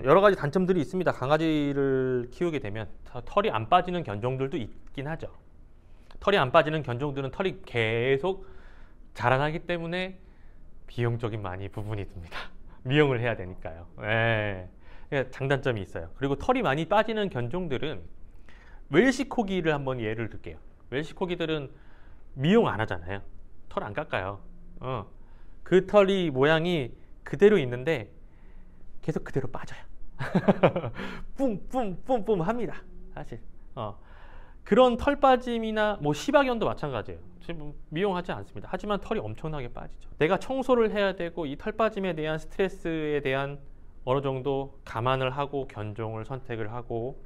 여러 가지 단점들이 있습니다. 강아지를 키우게 되면 털이 안 빠지는 견종들도 있긴 하죠. 털이 안 빠지는 견종들은 털이 계속 자라나기 때문에 비용적인 많이 부분이 듭니다. 미용을 해야 되니까요. 예. 장단점이 있어요. 그리고 털이 많이 빠지는 견종들은 웰시 코기를 한번 예를 들게요. 웰시 코기들은 미용 안 하잖아요. 털 안 깎아요. 그 털이 모양이 그대로 있는데 계속 그대로 빠져요. 뿜뿜뿜뿜 합니다. 사실. 그런 털 빠짐이나 뭐 시바견도 마찬가지예요. 지금 미용하지 않습니다. 하지만 털이 엄청나게 빠지죠. 내가 청소를 해야 되고 이 털 빠짐에 대한 스트레스에 대한 어느 정도 감안을 하고 견종을 선택을 하고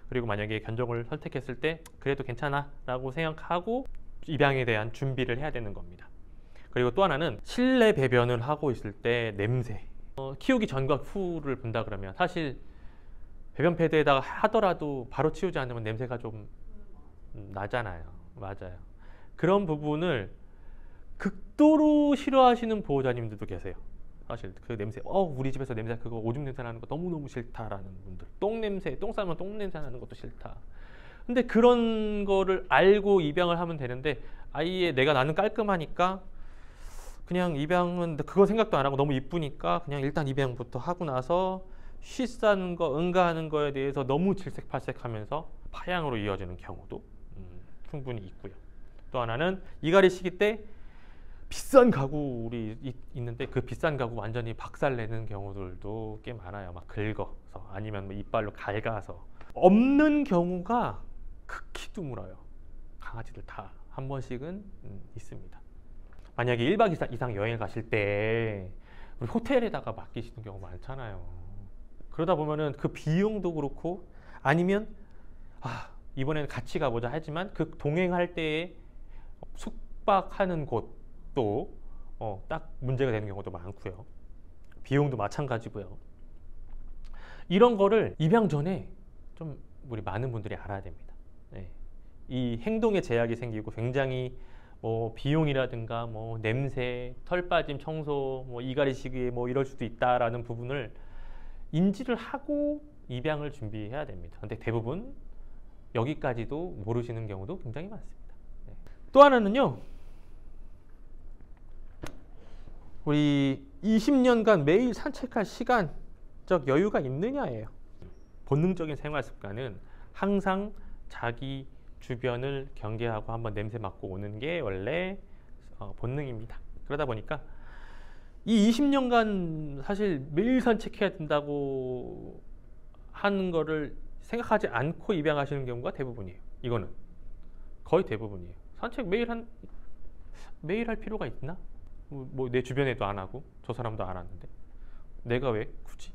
그리고 만약에 견종을 선택했을 때 그래도 괜찮아 라고 생각하고 입양에 대한 준비를 해야 되는 겁니다. 그리고 또 하나는 실내 배변을 하고 있을 때 냄새, 키우기 전과 후를 본다 그러면 사실 배변 패드에다가 하더라도 바로 치우지 않으면 냄새가 좀 나잖아요. 맞아요. 그런 부분을 극도로 싫어하시는 보호자님들도 계세요. 사실 그 냄새, 우리 집에서 냄새, 그거 오줌 냄새 나는 거 너무너무 싫다라는 분들, 똥 냄새, 똥 싸면 똥 냄새 나는 것도 싫다. 근데 그런 거를 알고 입양을 하면 되는데 아예 내가 나는 깔끔하니까 그냥 입양은 그거 생각도 안 하고 너무 이쁘니까 그냥 일단 입양부터 하고 나서 쉬 싸는 거, 응가하는 거에 대해서 너무 질색팔색하면서 파양으로 이어지는 경우도 충분히 있고요. 또 하나는 이갈이 시기 때 비싼 가구리 있는데 그 비싼 가구 완전히 박살내는 경우들도 꽤 많아요. 막 긁어서 아니면 뭐 이빨로 갈가서. 없는 경우가 극히 드물어요. 강아지들 다 한 번씩은 있습니다. 만약에 1박 이상 여행을 가실 때 우리 호텔에다가 맡기시는 경우 많잖아요. 그러다 보면은 그 비용도 그렇고 아니면 이번에는 같이 가보자 하지만 그 동행할 때에 숙박하는 곳도 딱 문제가 되는 경우도 많고요. 비용도 마찬가지고요. 이런 거를 입양 전에 좀 우리 많은 분들이 알아야 됩니다. 네. 이 행동에 제약이 생기고 굉장히 뭐 비용이라든가 뭐 냄새, 털 빠짐, 청소, 뭐 이갈이 시기에 뭐 이럴 수도 있다라는 부분을 인지를 하고 입양을 준비해야 됩니다. 근데 대부분 여기까지도 모르시는 경우도 굉장히 많습니다. 네. 또 하나는요, 우리 20년간 매일 산책할 시간적 여유가 있느냐예요. 본능적인 생활 습관은 항상 자기 주변을 경계하고 한번 냄새 맡고 오는 게 원래 본능입니다. 그러다 보니까 이 20년간 사실 매일 산책해야 된다고 하는 거를 생각하지 않고 입양하시는 경우가 대부분이에요. 이거는 거의 대부분이에요. 산책 매일 할 필요가 있나? 뭐 내 주변에도 안 하고 저 사람도 안 하는데 내가 왜 굳이?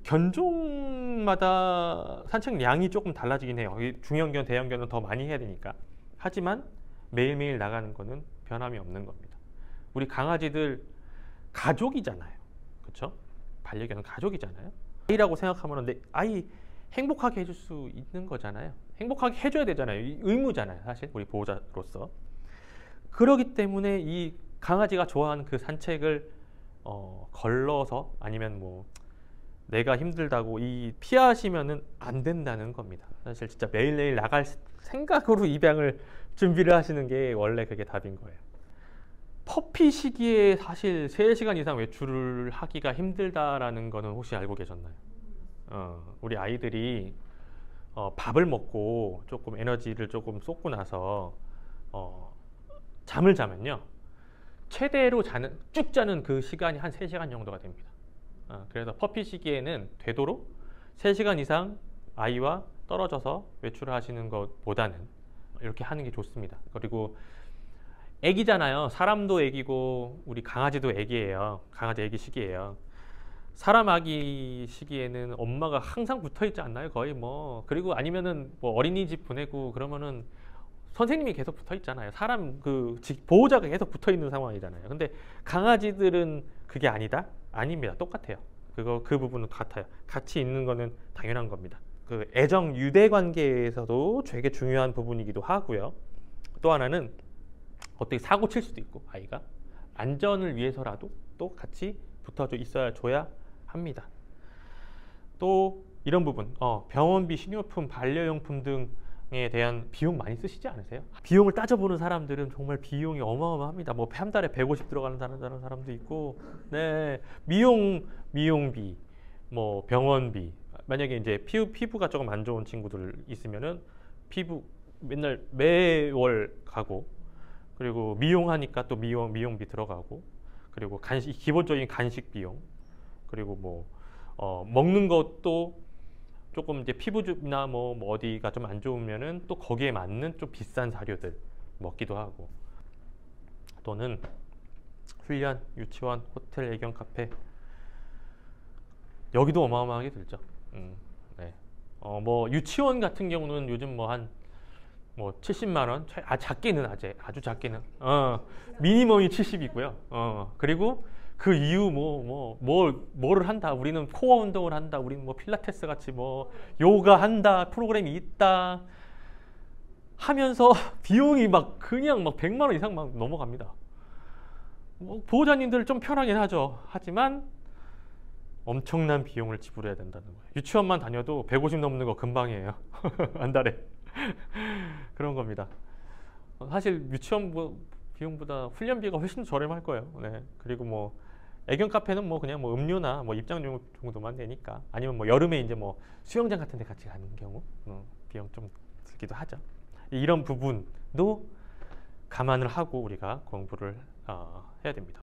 견종마다 산책량이 조금 달라지긴 해요. 중형견, 대형견은 더 많이 해야 되니까. 하지만 매일매일 나가는 거는 변함이 없는 겁니다. 우리 강아지들 가족이잖아요. 그렇죠? 반려견은 가족이잖아요. 아이라고 생각하면 내 아이 행복하게 해줄 수 있는 거잖아요. 행복하게 해줘야 되잖아요. 의무잖아요. 사실 우리 보호자로서. 그렇기 때문에 이 강아지가 좋아하는 그 산책을 걸러서 아니면 뭐 내가 힘들다고 피하시면은 안 된다는 겁니다. 사실 진짜 매일매일 나갈 생각으로 입양을 준비를 하시는 게 원래 그게 답인 거예요. 퍼피 시기에 사실 3시간 이상 외출을 하기가 힘들다라는 거는 혹시 알고 계셨나요? 우리 아이들이 밥을 먹고 조금 에너지를 조금 쏟고 나서 잠을 자면요, 최대로 쭉 자는 그 시간이 한 3시간 정도가 됩니다. 그래서 퍼피 시기에는 되도록 3시간 이상 아이와 떨어져서 외출을 하시는 것보다는 이렇게 하는 게 좋습니다. 그리고 애기잖아요. 사람도 애기고 우리 강아지도 애기예요. 강아지 애기 시기예요. 사람 아기 시기에는 엄마가 항상 붙어 있지 않나요? 거의 뭐. 그리고 아니면은 뭐 어린이집 보내고 그러면은 선생님이 계속 붙어 있잖아요. 사람 보호자가 계속 붙어 있는 상황이잖아요. 근데 강아지들은 그게 아니다? 아닙니다. 똑같아요. 그 부분은 같아요. 같이 있는 거는 당연한 겁니다. 그 애정 유대 관계에서도 되게 중요한 부분이기도 하고요. 또 하나는 어떻게 사고 칠 수도 있고 아이가 안전을 위해서라도 또 같이 붙어져 있어야 줘야 합니다. 또 이런 부분, 병원비, 식료품, 반려용품 등에 대한 비용 많이 쓰시지 않으세요? 비용을 따져보는 사람들은 정말 비용이 어마어마합니다. 뭐 한 달에 150 들어가는 사람도 있고, 네, 미용비, 뭐 병원비. 만약에 이제 피부가 조금 안 좋은 친구들 있으면은 피부 맨날 매월 가고, 그리고 미용하니까 또 미용비 들어가고, 그리고 기본적인 간식 비용, 그리고 뭐 먹는 것도 조금 이제 피부나 뭐 어디가 좀 안 좋으면은 또 거기에 맞는 좀 비싼 사료들 먹기도 하고, 또는 훈련, 유치원, 호텔, 애견 카페, 여기도 어마어마하게 들죠. 네. 뭐 유치원 같은 경우는 요즘 뭐 한 70만 원, 작게는 아주 작게는 미니멈이 70이고요. 그리고 그 이후 뭐를 한다. 우리는 코어 운동을 한다. 우리는 뭐 필라테스 같이 뭐 요가 한다. 프로그램이 있다. 하면서 비용이 그냥 100만 원 이상 넘어갑니다. 뭐 보호자님들 좀 편하긴 하죠. 하지만 엄청난 비용을 지불해야 된다는 거예요. 유치원만 다녀도 150 넘는 거 금방이에요. 한 달에. 그런 겁니다. 사실 유치원 비용보다 훈련비가 훨씬 저렴할 거예요. 네. 그리고 뭐 애견 카페는 뭐 그냥 뭐 음료나 뭐 입장료 정도만 되니까, 아니면 뭐 여름에 이제 뭐 수영장 같은 데 같이 가는 경우 비용 좀 들기도 하죠. 이런 부분도 감안을 하고 우리가 공부를 해야 됩니다.